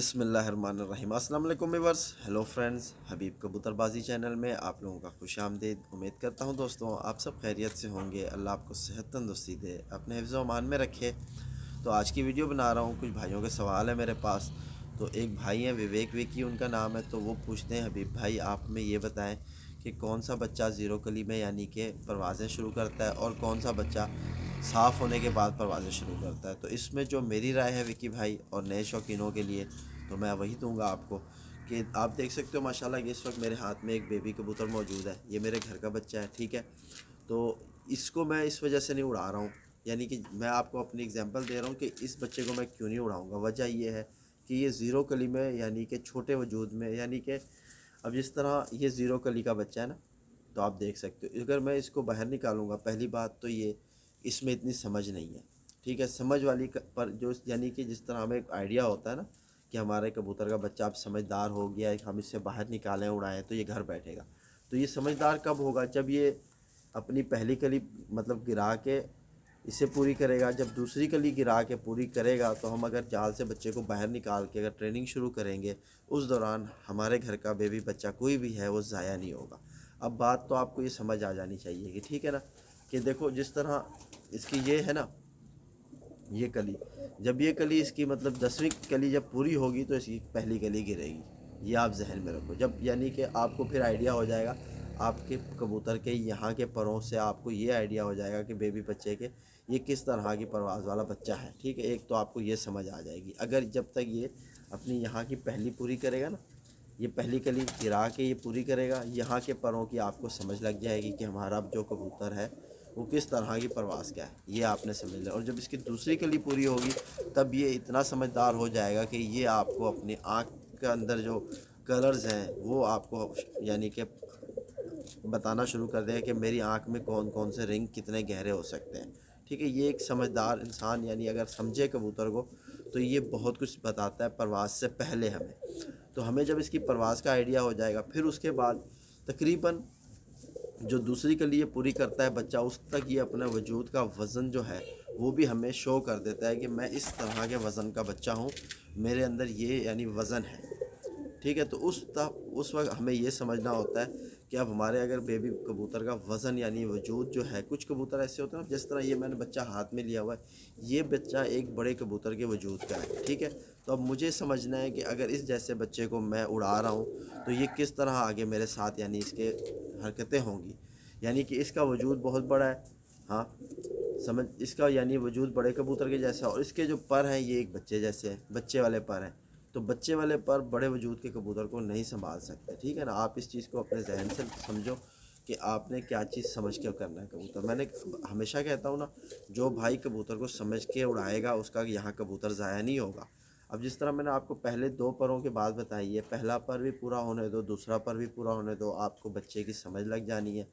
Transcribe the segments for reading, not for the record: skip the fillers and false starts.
बिस्मिल्लाहिर्रहमानिर्रहीम। अस्सलाम वालेकुम व्यूअर्स, हेलो फ्रेंड्स, हबीब कबूतरबाजी चैनल में आप लोगों का खुश आमदीद। उम्मीद करता हूँ दोस्तों आप सब खैरियत से होंगे। अल्लाह आपको सेहत तंदुरुस्ती दे, अपने हिफ्ज़ व अमान में रखे। तो आज की वीडियो बना रहा हूँ, कुछ भाइयों के सवाल है मेरे पास। तो एक भाई हैं विवेक विकी उनका नाम है, तो वो पूछते हैं हबीब भाई आप में ये बताएं कि कौन सा बच्चा ज़ीरो कली में यानी कि परवाज़ें शुरू करता है और कौन सा बच्चा साफ़ होने के बाद परवाज़ें शुरू करता है। तो इसमें जो मेरी राय है विकी भाई और नए शौकीनों के लिए, तो मैं वही दूंगा आपको कि आप देख सकते हो माशाल्लाह कि इस वक्त मेरे हाथ में एक बेबी कबूतर मौजूद है। ये मेरे घर का बच्चा है, ठीक है। तो इसको मैं इस वजह से नहीं उड़ा रहा हूँ, यानी कि मैं आपको अपनी एग्जांपल दे रहा हूँ कि इस बच्चे को मैं क्यों नहीं उड़ाऊँगा। वजह ये है कि ये ज़ीरो कली में यानी कि छोटे वजूद में, यानी कि अब जिस तरह ये ज़ीरो कली का बच्चा है ना, तो आप देख सकते हो अगर मैं इसको बाहर निकालूँगा, पहली बात तो ये इसमें इतनी समझ नहीं है, ठीक है। समझ वाली पर जो यानी कि जिस तरह हमें एक आइडिया होता है ना कि हमारे कबूतर का बच्चा अब समझदार हो गया है, हम इससे बाहर निकालें उड़ाएं तो ये घर बैठेगा। तो ये समझदार कब होगा? जब ये अपनी पहली कली मतलब गिरा के इसे पूरी करेगा। जब दूसरी कली गिरा के पूरी करेगा तो हम अगर जाल से बच्चे को बाहर निकाल के अगर ट्रेनिंग शुरू करेंगे, उस दौरान हमारे घर का बेबी बच्चा कोई भी है वो ज़ाया नहीं होगा। अब बात तो आपको ये समझ आ जानी चाहिए कि ठीक है ना, कि देखो जिस तरह इसकी ये है ना, ये कली, जब ये कली इसकी मतलब 10वीं कली जब पूरी होगी तो इसकी पहली कली गिरेगी। ये आप जहन में रखो। जब यानी कि आपको फिर आइडिया हो जाएगा आपके कबूतर के यहाँ के परों से, आपको ये आइडिया हो जाएगा कि बेबी बच्चे के ये किस तरह की परवाज़ वाला बच्चा है, ठीक है। एक तो आपको ये समझ आ जाएगी। अगर जब तक ये अपनी यहाँ की पहली पूरी करेगा ना, ये पहली कली गिरा के ये पूरी करेगा, यहाँ के परों की आपको समझ लग जाएगी कि हमारा जो कबूतर है वो किस तरह की परवाज़ क्या है, ये आपने समझ लिया। और जब इसकी दूसरी कली पूरी होगी तब ये इतना समझदार हो जाएगा कि ये आपको अपनी आँख के अंदर जो कलर्स हैं वो आपको यानी कि बताना शुरू कर देगा कि मेरी आँख में कौन कौन से रिंग कितने गहरे हो सकते हैं, ठीक है। ये एक समझदार इंसान यानी अगर समझे कबूतर को तो ये बहुत कुछ बताता है परवाज़ से पहले हमें। तो हमें जब इसकी परवाज़ का आइडिया हो जाएगा, फिर उसके बाद तकरीबन जो दूसरी कली ये पूरी करता है बच्चा, उस तक ये अपने वजूद का वज़न जो है वो भी हमें शो कर देता है कि मैं इस तरह के वज़न का बच्चा हूँ, मेरे अंदर ये यानी वज़न है, ठीक है। तो उस वक्त हमें ये समझना होता है कि अब हमारे अगर बेबी कबूतर का वज़न यानी वजूद जो है, कुछ कबूतर ऐसे होते हैं ना, जिस तरह ये मैंने बच्चा हाथ में लिया हुआ है, ये बच्चा एक बड़े कबूतर के वजूद का है, ठीक है। तो अब मुझे समझना है कि अगर इस जैसे बच्चे को मैं उड़ा रहा हूँ तो ये किस तरह आगे मेरे साथ यानी इसके हरकतें होंगी, यानी कि इसका वजूद बहुत बड़ा है, हाँ समझ, इसका यानी वजूद बड़े कबूतर के जैसा, और इसके जो पर हैं ये एक बच्चे जैसे हैं, बच्चे वाले पर हैं। तो बच्चे वाले पर बड़े वजूद के कबूतर को नहीं संभाल सकते, ठीक है ना। आप इस चीज़ को अपने जहन से समझो कि आपने क्या चीज़ समझ के करना है कबूतर। मैंने हमेशा कहता हूँ ना, जो भाई कबूतर को समझ के उड़ाएगा उसका यहाँ कबूतर ज़ाया नहीं होगा। अब जिस तरह मैंने आपको पहले दो परों की बात बताई है, पहला पर भी पूरा होने दो, दूसरा पर भी पूरा होने दो, आपको बच्चे की समझ लग जानी है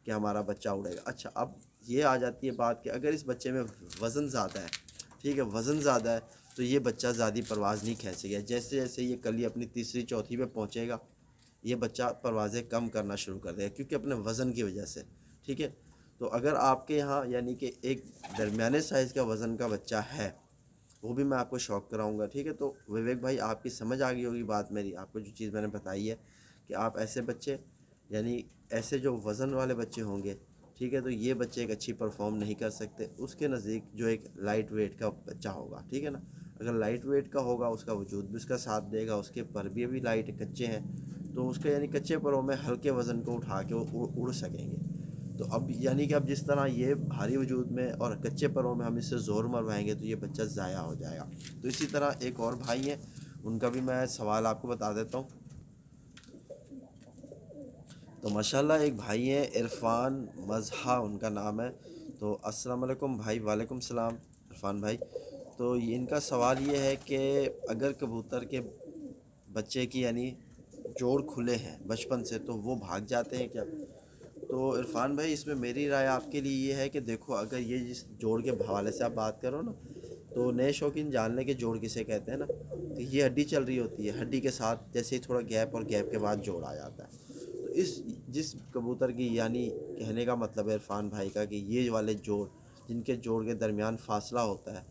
कि हमारा बच्चा उड़ेगा। अच्छा, अब ये आ जाती है बात कि अगर इस बच्चे में वज़न ज़्यादा है, ठीक है, वज़न ज़्यादा है, तो ये बच्चा ज़्यादा परवाज़ नहीं खींचेगा। जैसे जैसे ये कली अपनी तीसरी चौथी पे पहुँचेगा, ये बच्चा परवाज़ें कम करना शुरू कर देगा, क्योंकि अपने वज़न की वजह से, ठीक है। तो अगर आपके यहाँ यानी कि एक दरमियाने साइज़ का वज़न का बच्चा है, वो भी मैं आपको शौक कराऊंगा, ठीक है। तो विवेक भाई आपकी समझ आ गई होगी बात मेरी, आपको जो चीज़ मैंने बताई है कि आप ऐसे बच्चे यानी ऐसे जो वज़न वाले बच्चे होंगे, ठीक है, तो ये बच्चे एक अच्छी परफॉर्म नहीं कर सकते। उसके नज़दीक जो एक लाइट वेट का बच्चा होगा, ठीक है ना, अगर लाइट वेट का होगा उसका वजूद भी उसका साथ देगा, उसके पर भी अभी लाइट कच्चे हैं, तो उसके यानी कच्चे परों में हल्के वज़न को उठा के वो उड़ सकेंगे। तो अब यानी कि अब जिस तरह ये भारी वजूद में और कच्चे परों में हम इससे ज़ोर मरवाएंगे तो ये बच्चा ज़ाया हो जाएगा। तो इसी तरह एक और भाई हैं, उनका भी मैं सवाल आपको बता देता हूँ। तो माशाल्लाह एक भाई हैं इरफ़ान मज़हा उनका नाम है। तो अस्सलाम वालेकुम भाई। वालेकुम सलाम इरफ़ान भाई। तो इनका सवाल ये है कि अगर कबूतर के बच्चे की यानी जोड़ खुले हैं बचपन से तो वो भाग जाते हैं क्या? तो इरफ़ान भाई इसमें मेरी राय आपके लिए ये है कि देखो, अगर ये जिस जोड़ के हवाले से आप बात करो ना, तो नए शौकीन जान लें कि जोड़ किसे कहते हैं ना, तो ये हड्डी चल रही होती है, हड्डी के साथ जैसे ही थोड़ा गैप और गैप के बाद जोड़ आ जाता है। तो इस जिस कबूतर की यानी कहने का मतलब है इरफ़ान भाई का कि ये वाले जोड़ जिनके जोड़ के दरमियान फासला होता है,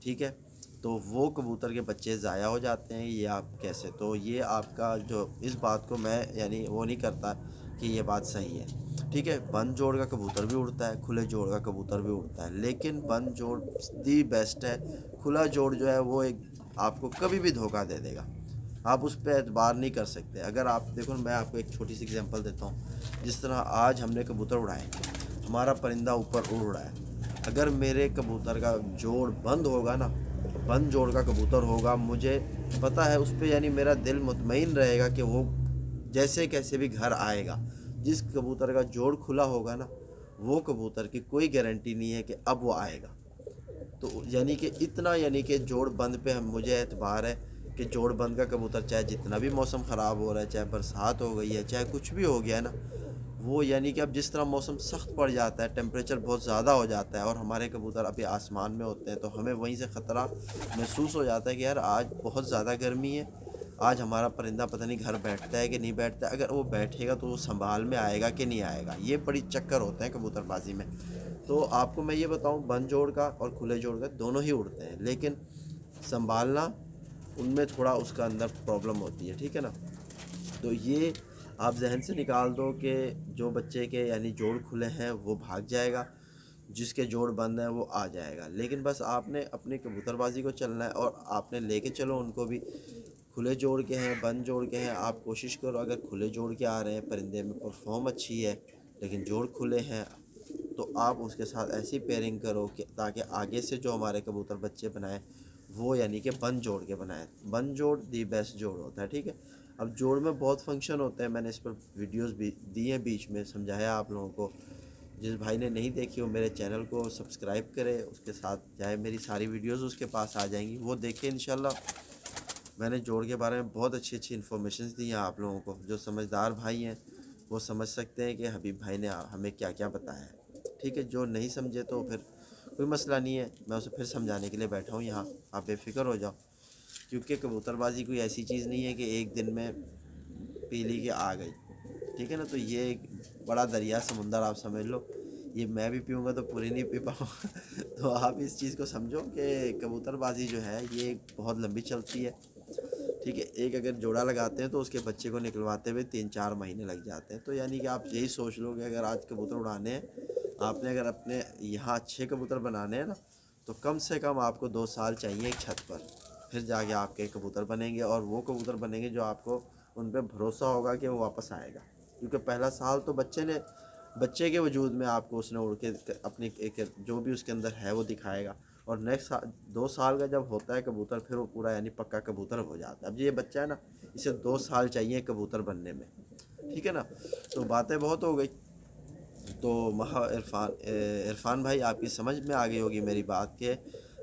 ठीक है, تو وہ کبوتر کے بچے ضائع ہو جاتے ہیں، یہ آپ کیسے؟ تو یہ آپ کا جو اس بات کو میں یعنی وہ نہیں کرتا کہ یہ بات صحیح ہے، ٹھیک ہے۔ بند جوڑ کا کبوتر بھی اڑتا ہے، کھلے جوڑ کا کبوتر بھی اڑتا ہے، لیکن بند جوڑ دی بیسٹ ہے۔ کھلا جوڑ جو ہے وہ ایک آپ کو کبھی بھی دھوکہ دے دے گا، آپ اس پہ اعتبار نہیں کر سکتے۔ اگر آپ دیکھو، میں آپ کو ایک چھوٹی سی اگزامپل دیتا ہوں۔ جس طرح آج ہم نے کبوتر اڑائے، ہمارا پرندہ اوپر اڑ رہا ہے، اگر میرے کبوتر کا جوڑ بند ہوگا نا، بند جوڑ کا کبوتر ہوگا، مجھے پتہ ہے اس پہ یعنی میرا دل مطمئن رہے گا کہ وہ جیسے کیسے بھی گھر آئے گا۔ جس کبوتر کا جوڑ کھلا ہوگا نا، وہ کبوتر کی کوئی گارنٹی نہیں ہے کہ اب وہ آئے گا۔ تو یعنی کہ اتنا یعنی کہ جوڑ بند پہ مجھے اعتبار ہے کہ جوڑ بند کا کبوتر چاہے جتنا بھی موسم خراب ہو رہا ہے، چاہے برسات ہو گئی ہے، چاہے کچھ بھی ہو گیا ہے نا، وہ یعنی کہ اب جس طرح موسم سخت پڑ جاتا ہے، ٹیمپریچر بہت زیادہ ہو جاتا ہے، اور ہمارے کبوتر ابھی آسمان میں ہوتے ہیں، تو ہمیں وہیں سے خطرہ محسوس ہو جاتا ہے کہ یار آج بہت زیادہ گرمی ہے، آج ہمارا پرندہ پتہ نہیں گھر بیٹھتا ہے کہ نہیں بیٹھتا ہے، اگر وہ بیٹھے گا تو وہ سنبھال میں آئے گا کہ نہیں آئے گا۔ یہ بڑی چکر ہوتے ہیں کبوتر بازی میں۔ تو آپ کو میں یہ بتاؤں، بند جوڑ کا اور کھلے جوڑ کا دونوں ہی اڑتے ہیں، لیکن سنبھالنا ان میں تھوڑا اس کا اندر پرابلم ہوتی ہے، ٹھیک ہے نا۔ تو یہ آپ ذہن سے نکال دو کہ جو بچے کے یعنی جوڑ کھلے ہیں وہ بھاگ جائے گا، جس کے جوڑ بند ہیں وہ آ جائے گا۔ لیکن بس آپ نے اپنی کبوتر بازی کو چلنا ہے، اور آپ نے لے کے چلو ان کو بھی، کھلے جوڑ کے ہیں، بند جوڑ کے ہیں، آپ کوشش کرو اگر کھلے جوڑ کے آ رہے ہیں، پرندے میں پرفارم اچھی ہے لیکن جوڑ کھلے ہیں، تو آپ اس کے ساتھ ایسی پیئرنگ کرو کہ تاکہ آگے سے جو ہمارے کبوتر بچے بنائیں وہ یعنی کہ بند جوڑ کے بنائیں۔ بند جوڑ دی بیسٹ جوڑ ہوتا ہے، ٹھیک ہے۔ اب جوڑ میں بہت فنکشن ہوتے ہیں، میں نے اس پر ویڈیوز بھی دی ہیں، بیچ میں سمجھایا آپ لوگوں کو۔ جس بھائی نے نہیں دیکھی وہ میرے چینل کو سبسکرائب کرے، اس کے ساتھ جائے، میری ساری ویڈیوز اس کے پاس آ جائیں گی، وہ دیکھیں انشاءاللہ۔ میں نے جوڑ کے بارے میں بہت اچھی انفارمیشنز دی ہیں آپ لوگوں کو، جو سمجھدار بھائی ہیں وہ سمجھ سکتے ہیں کہ حبیب بھائی نے ہمیں کیا کیا بتایا ہے، ٹھیک ہے۔ جو نہیں سمجھے تو پھر کوئی مسئلہ نہیں ہے، میں اسے پھر سمجھانے کے لیے بیٹھا ہوں یہاں، آپ بے فکر ہو جاؤ۔ کیونکہ کبوتر بازی کوئی ایسی چیز نہیں ہے کہ ایک دن میں پی لی کے آ گئی، ٹھیک ہے نا۔ تو یہ ایک بڑا دریا سمندر آپ سمجھ لو، یہ میں بھی پیوں گا تو پوری نہیں پی پاؤں تو آپ اس چیز کو سمجھو کہ کبوتر بازی جو ہے یہ بہت لمبی چلتی ہے، ٹھیک ہے۔ ایک اگر جوڑا لگاتے ہیں تو اس کے بچے کو نکلواتے ہوئے 3-4 مہینے لگ جاتے ہیں۔ تو یعنی کہ آپ یہی سوچ لو کہ اگر آج کبوتر اڑانے ہیں آپ نے، اگر اپنے یہاں اچھے کبوتر بنانے ہیں نا، تو کم سے کم آپ کو 2 سال چاہیے ایک چھت پر، پھر جا کے آپ کے کبوتر بنیں گے، اور وہ کبوتر بنیں گے جو آپ کو ان پہ بھروسہ ہوگا کہ وہ واپس آئے گا۔ کیونکہ پہلا سال تو بچے کے وجود میں آپ کو اس نے اڑ کے اپنی ایک جو بھی اس کے اندر ہے وہ دکھائے گا، اور نیکسٹ 2 سال کا جب ہوتا ہے کبوتر، پھر وہ پورا یعنی پکا کبوتر ہو جاتا ہے۔ اب یہ بچہ ہے نا، اسے 2 سال چاہیے کبوتر بننے میں، ٹھیک ہے نا۔ تو باتیں بہت ہو گئی، تو عرفان بھائی آپ کی سمجھ میں آ گئی ہوگی میری بات، کہ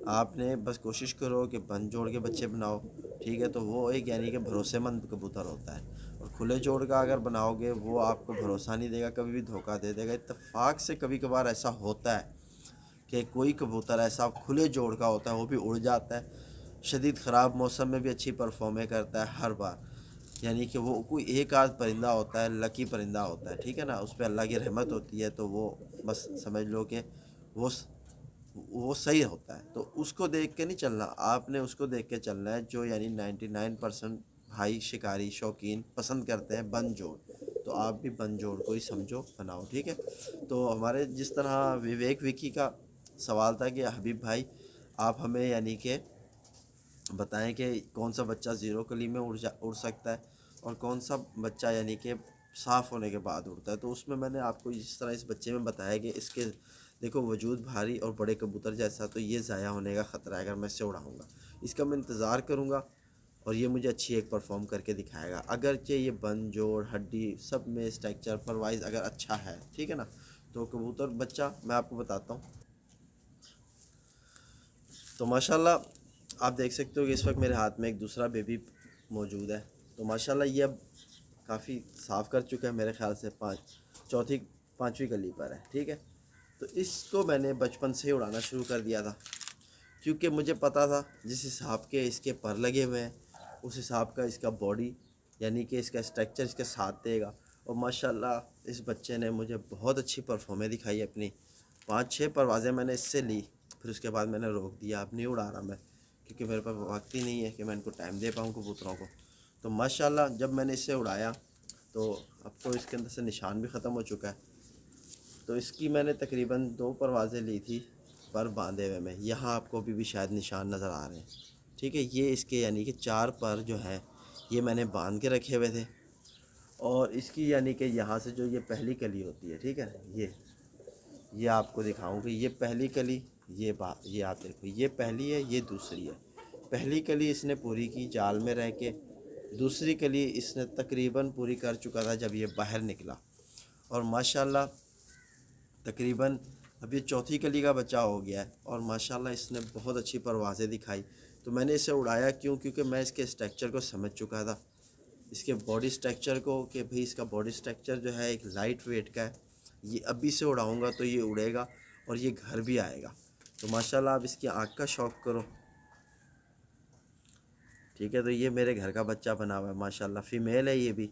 آپ نے بس کوشش کرو کہ بند جوڑ کے بچے بناؤ، ٹھیک ہے۔ تو وہ ایک یعنی کہ بھروسے مند کبوتر ہوتا ہے، اور کھلے جوڑ کا اگر بناؤ گے وہ آپ کو بھروسہ نہیں دے گا، کبھی بھی دھوکہ دے دے گا۔ اتفاق سے کبھی کبھار ایسا ہوتا ہے کہ کوئی کبوتر ایسا کھلے جوڑ کا ہوتا ہے وہ بھی اڑ جاتا ہے، شدید خراب موسم میں بھی اچھی پرفارمیں کرتا ہے ہر بار، یعنی کہ وہ کوئی ایک آدھ پرندہ ہوتا ہے، لکی پرندہ ہوتا ہے، ٹھیک ہے نا، اس پہ اللہ کی رحمت ہوتی ہے، تو وہ بس سمجھ لو کہ وہ صحیح ہوتا ہے۔ تو اس کو دیکھ کے نہیں چلنا، آپ نے اس کو دیکھ کے چلنا ہے جو یعنی 99% بھائی شکاری شوقین پسند کرتے ہیں بند جوڑ، تو آپ بھی بند جوڑ کو ہی سمجھو، بناؤ، ٹھیک ہے۔ تو ہمارے جس طرح وویک وکی کا سوال تھا کہ حبیب بھائی آپ ہمیں یعنی کہ بتائیں کہ کون سا بچہ زیرو کلی میں اڑ سکتا ہے، اور کون سا بچہ یعنی کہ صاف ہونے کے بعد اڑتا ہے۔ تو اس میں میں نے آپ کو جس طرح اس بچے میں بتایا کہ اس کے دیکھو وجود بھاری اور بڑے کبوتر جیسا، تو یہ ضائع ہونے کا خطرہ ہے اگر میں اسے اڑاؤں گا، اس کا میں انتظار کروں گا، اور یہ مجھے اچھی ایک پرفارم کر کے دکھائے گا، اگرچہ یہ بند جوڑ ہڈی سب میں اسٹرکچر پر وائز اگر اچھا ہے، ٹھیک ہے نا۔ تو کبوتر بچہ میں آپ کو بتاتا ہوں، تو ماشاءاللہ آپ دیکھ سکتے ہو کہ اس وقت میرے ہاتھ میں ایک دوسرا بیبی موجود ہے، تو ماشاءاللہ یہ اب کافی صاف کر چکا ہے، میرے خیال سے 5ویں کلی پر ہے، ٹھیک ہے۔ تو اس کو میں نے بچپن سے ہی اڑانا شروع کر دیا تھا، کیونکہ مجھے پتا تھا جس حساب کے اس کے پر لگے ہوئے ہیں اس حساب کا اس کا باڈی یعنی کہ اس کا اسٹرکچر اس کے ساتھ دے گا، اور ماشاءاللہ اس بچے نے مجھے بہت اچھی پرفارمیں دکھائی، اپنی 5-6 پروازیں میں نے اس سے لی، پھر اس کے بعد میں نے روک دیا، اب نہیں اڑا رہا میں، क्योंकि मेरे पास वक्त ही नहीं है कि मैं इनको टाइम दे पाऊँ कबूतरों को। तो माशाल्लाह जब मैंने इसे उड़ाया तो अब तो इसके अंदर से निशान भी ख़त्म हो चुका है। तो इसकी मैंने तकरीबन 2 परवाज़ें ली थी पर बांधे हुए में, यहाँ आपको अभी भी शायद निशान नज़र आ रहे हैं। ठीक है, ये इसके यानी कि 4 पर जो हैं ये मैंने बांध के रखे हुए थे। और इसकी यानी कि यहाँ से जो ये पहली कली होती है, ठीक है, ये आपको दिखाऊं कि ये पहली कली, ये आप देखो, ये पहली है, ये दूसरी है। पहली कली इसने पूरी की जाल में रह के, दूसरी कली इसने तकरीबन पूरी कर चुका था जब ये बाहर निकला। और माशाल्लाह तकरीबन अब ये चौथी कली का बच्चा हो गया है और माशाल्लाह इसने बहुत अच्छी परवाज़ें दिखाई। तो मैंने इसे उड़ाया क्यों, क्योंकि मैं इसके स्ट्रक्चर को समझ चुका था, इसके बॉडी स्ट्रक्चर को, कि भाई इसका बॉडी स्ट्रक्चर जो है एक लाइट वेट का है। ये अभी से उड़ाऊंगा तो ये उड़ेगा और ये घर भी आएगा। तो माशाल्लाह आप इसकी आँख का शौक़ करो। ठीक है, तो ये मेरे घर का बच्चा बना हुआ है माशाल्लाह, फ़ीमेल है ये भी।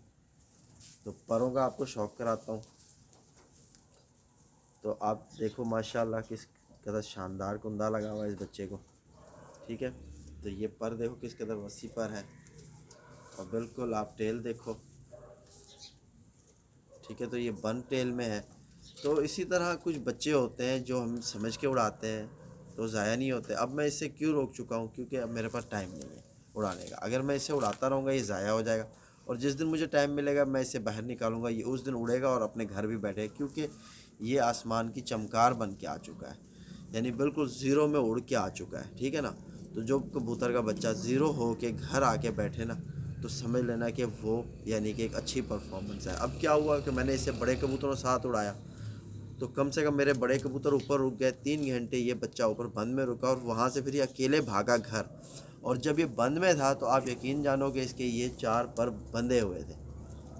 तो परों का आपको शौक़ कराता हूँ। तो आप देखो माशाल्लाह किस कदर शानदार कुंदा लगा हुआ है इस बच्चे को। ठीक है, तो ये पर देखो किस कदर वसी पर है और बिल्कुल आप टेल देखो। ठीक है, तो ये बन टेल में है। तो इसी तरह कुछ बच्चे होते हैं जो हम समझ के उड़ाते हैं तो ज़ाया नहीं होते। अब मैं इसे क्यों रोक चुका हूँ, क्योंकि अब मेरे पास टाइम नहीं है उड़ाने का। अगर मैं इसे उड़ाता रहूँगा ये ज़ाया हो जाएगा और जिस दिन मुझे टाइम मिलेगा मैं इसे बाहर निकालूंगा, ये उस दिन उड़ेगा और अपने घर भी बैठेगा। क्योंकि ये आसमान की चमकार बन के आ चुका है, यानी बिल्कुल ज़ीरो में उड़ के आ चुका है। ठीक है ना, तो जो कबूतर का बच्चा ज़ीरो हो के घर आके बैठे ना, तो समझ लेना कि वो यानी कि एक अच्छी परफॉर्मेंस है। अब क्या हुआ कि मैंने इसे बड़े कबूतरों के साथ उड़ाया तो कम से कम मेरे बड़े कबूतर ऊपर रुक गए। 3 घंटे ये बच्चा ऊपर बंद में रुका और वहाँ से फिर ये अकेले भागा घर। और जब ये बंद में था तो आप यकीन जानो कि इसके ये 4 पर बंधे हुए थे,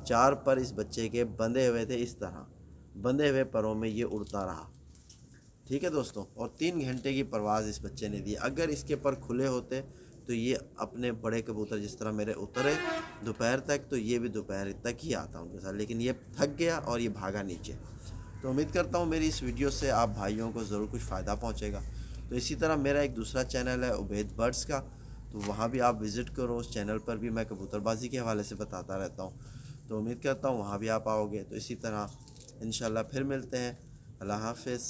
4 पर इस बच्चे के बंधे हुए थे। इस तरह बंधे हुए परों में ये उड़ता रहा। ठीक है दोस्तों, और 3 घंटे की परवाज़ इस बच्चे ने दी। अगर इसके पर खुले होते तो ये अपने बड़े कबूतर जिस तरह मेरे उतरे दोपहर तक, तो ये भी दोपहर तक ही आता उनके साथ, लेकिन ये थक गया और ये भागा नीचे। तो उम्मीद करता हूँ मेरी इस वीडियो से आप भाइयों को ज़रूर कुछ फ़ायदा पहुँचेगा। तो इसी तरह मेरा एक दूसरा चैनल है उबैद बर्ड्स का, तो वहाँ भी आप विज़िट करो। उस चैनल पर भी मैं कबूतरबाजी के हवाले से बताता रहता हूँ। तो उम्मीद करता हूँ वहाँ भी आप आओगे। तो इसी तरह इंशाल्लाह फिर मिलते हैं। अल्लाह हाफ़िज़।